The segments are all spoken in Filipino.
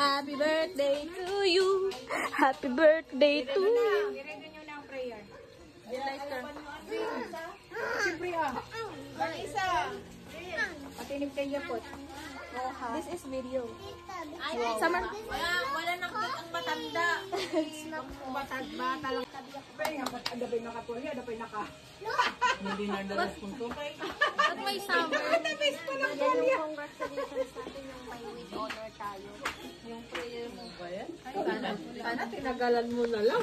Happy birthday to you. Happy birthday to you. I-ready nyo na ang prayer. Siyempre Isa. Patinig kayo po. This is video. Summer. Wala nang ang matanda. Bata lang. Ada pa yung nakatuli, ada pa yung naka... Hindi na dalas punto. At may summer. Yan yung congratulations natin yung may with honor tayo. Yung prayer mo ba yan? Sana tinagalan mo na lang.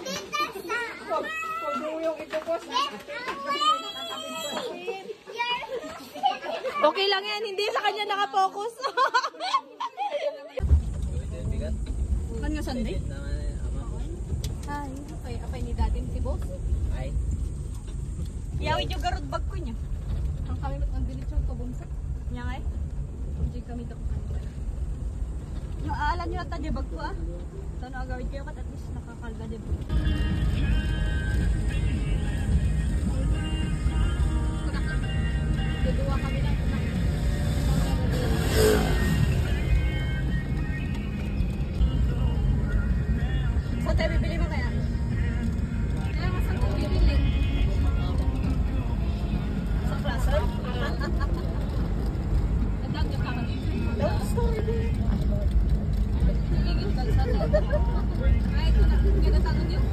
Pag yung ito ko sa... Okay lang yan, hindi sa kanya nakapokus. Kan nga Sunday? Hi. Apay ni datin si boss. Ay. Yawit yung garod bag ko niya. Ang kami ang dilit yung pabumsa. Niya nga eh. Hindi kami dako kanila. Yung aalan nyo ata di bag ko ah. Sana agawid kayo kat at least nakakalga di bag. Duduwa kami lang. Saan tayo bibili mo kaya? Kaya nga saan ko bibili? Sa plaza? Nagdag yung kami. Love story. Nagiging kalsada. Ay, ito na. Ganda tanong yun.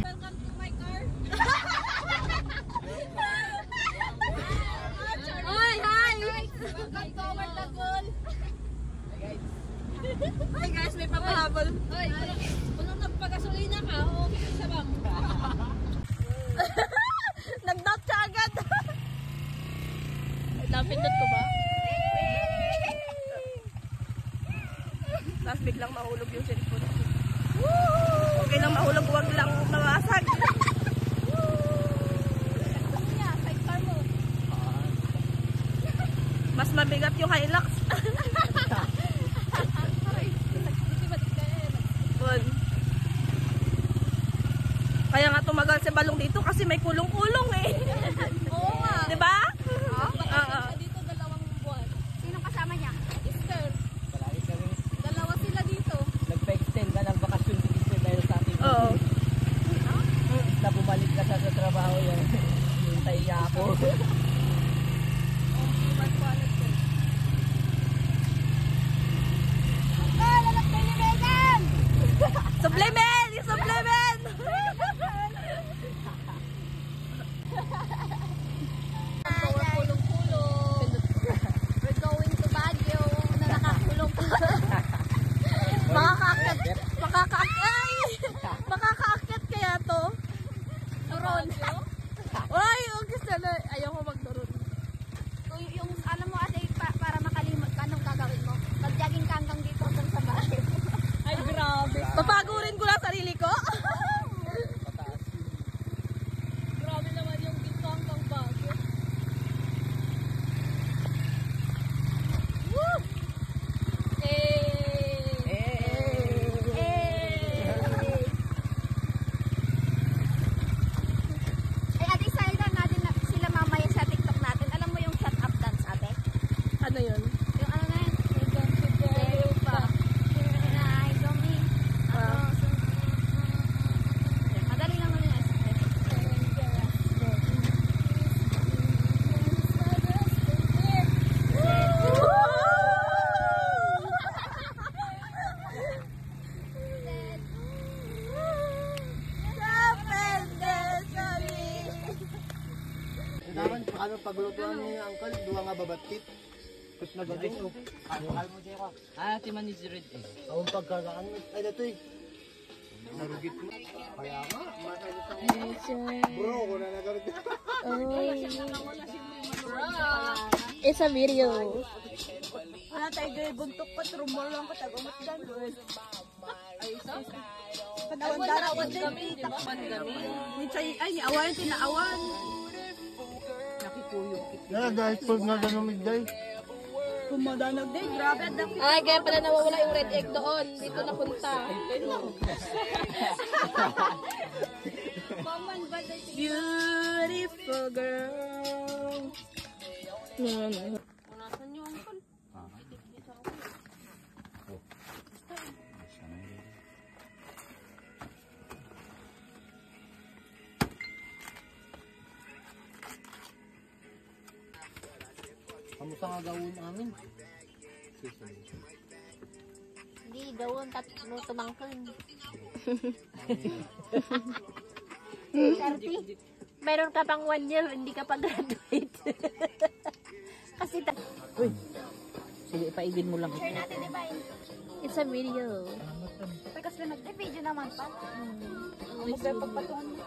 Welcome to my car. Hi! Hi! Welcome to our Tagol. Hi guys, may papahabol. Hoy, kung nagpagasolina ka, okay sa bam. Nag-doubt siya agad. Napindot ko ba? Tapos biglang mahulog yung cellphone. Okay lang mahulog, huwag lang mawasag. Sidecar mo. Mas mabigat yung Hilux. Kaya nga tumagal si Balong dito kasi may kulong-kulong eh. Oo nga. Diba? Oo. Dito dalawang buwan. Sino kasama niya? Easter. Palagi kami. Dalawa sila dito. Nagpa-extend ka ng bakasyon dito dahil sa ating Oo. na bumalik ka sa trabaho yan. Hintay niya ako. Supplement! Yung supplement! Kulong-kulong. We're going to Baguio na nakakulong. Makakaakyat kaya to? Turon. Ay, okay sana. Ayaw ko magturon. Yung alam mo ate, para makalimot ka, anong gagawin mo? Mag-jogging ka hanggang dito hanggang sa bahay. Ay, grabe. Papagurin ko lang sarili ko. Pataas. Grabe naman yung dito hanggang Baguio. Woo! Ate Zelda, natin na sila mamaya sa TikTok natin. Alam mo yung shut up dance ate? Ano yun? Yung ano na yun? Zero pa. Ay, gumi. Madali naman yun. Kailangan paano paglutuan niya yung uncle, duwa nga babatit. Tapos nag-guys ko. Ano mo siya ko? Si man is red eh. Ang pagkakaan mo. Ay, dito eh. Narugit mo. Kaya nga. Bro, ko na nagarugit. It's a video. Ano tayo gay, buntok pa, trumor lang ko, tagumot dyan. Ay, isa? Panawan-darawad din. Kami, di ba? Pandami. Ay, ni awan, tinaawan. Nakikuyo. Na, dahil pag nga ganun day. Kumadanog din, grabe. Ay, kaya pala nawawala yung red egg doon. Dito napunta. Beautiful girl. Nasaan yung uncle? Amo sa nga gawin namin. Hindi, gawon tatlo tumangkin. Sarti, meron ka pang 1 year, hindi ka pa graduate. Kasi Uy. Sige, paigin mo lang. share natin, di ba? It's a video. Kasi nag-video naman pa. Pagpatungan mo.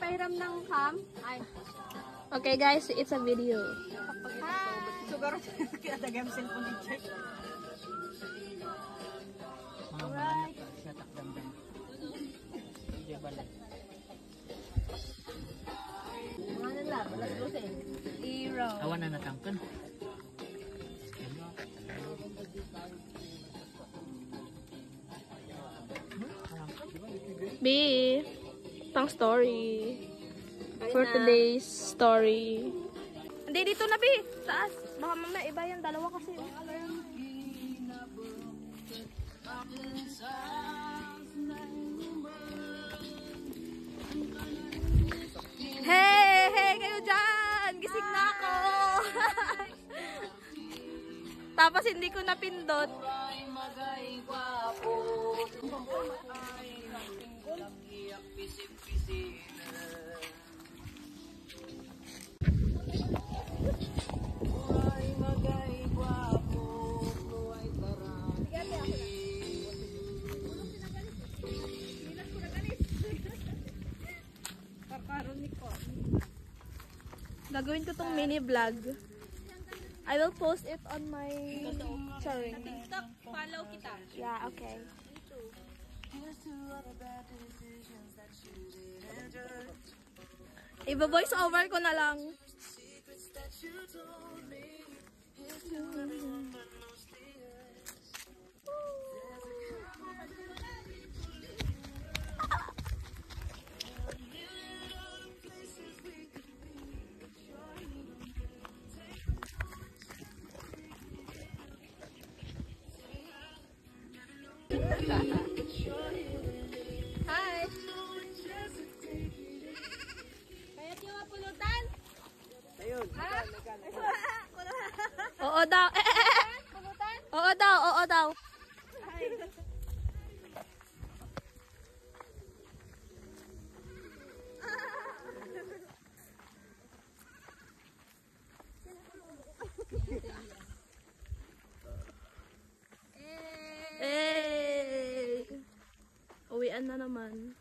Pairam ng ham. Ay, Okay guys, it's a video. Sugar. Kaya tagay ang cellphone ni Check. alright. Siya takdamdam. Siya balay. Ano lang, alas 12. Hero. Awan na natangkan. B, pang story. For today's story. Hindi, dito na, B. Taas. Baka mamaya iba yung dalawa kasi. Hey! Hey kayo dyan! Gising na ako! Tapos hindi ko napindot. Gagawin ko tong mini vlog. I will post it on my sharing. TikTok, follow kita. Yeah, okay. Iba-voice over ko na lang. Hi! Kaya yung pulutan? Oo daw. Pulutan? Oo daw, oo daw. Eh. Uwian na naman.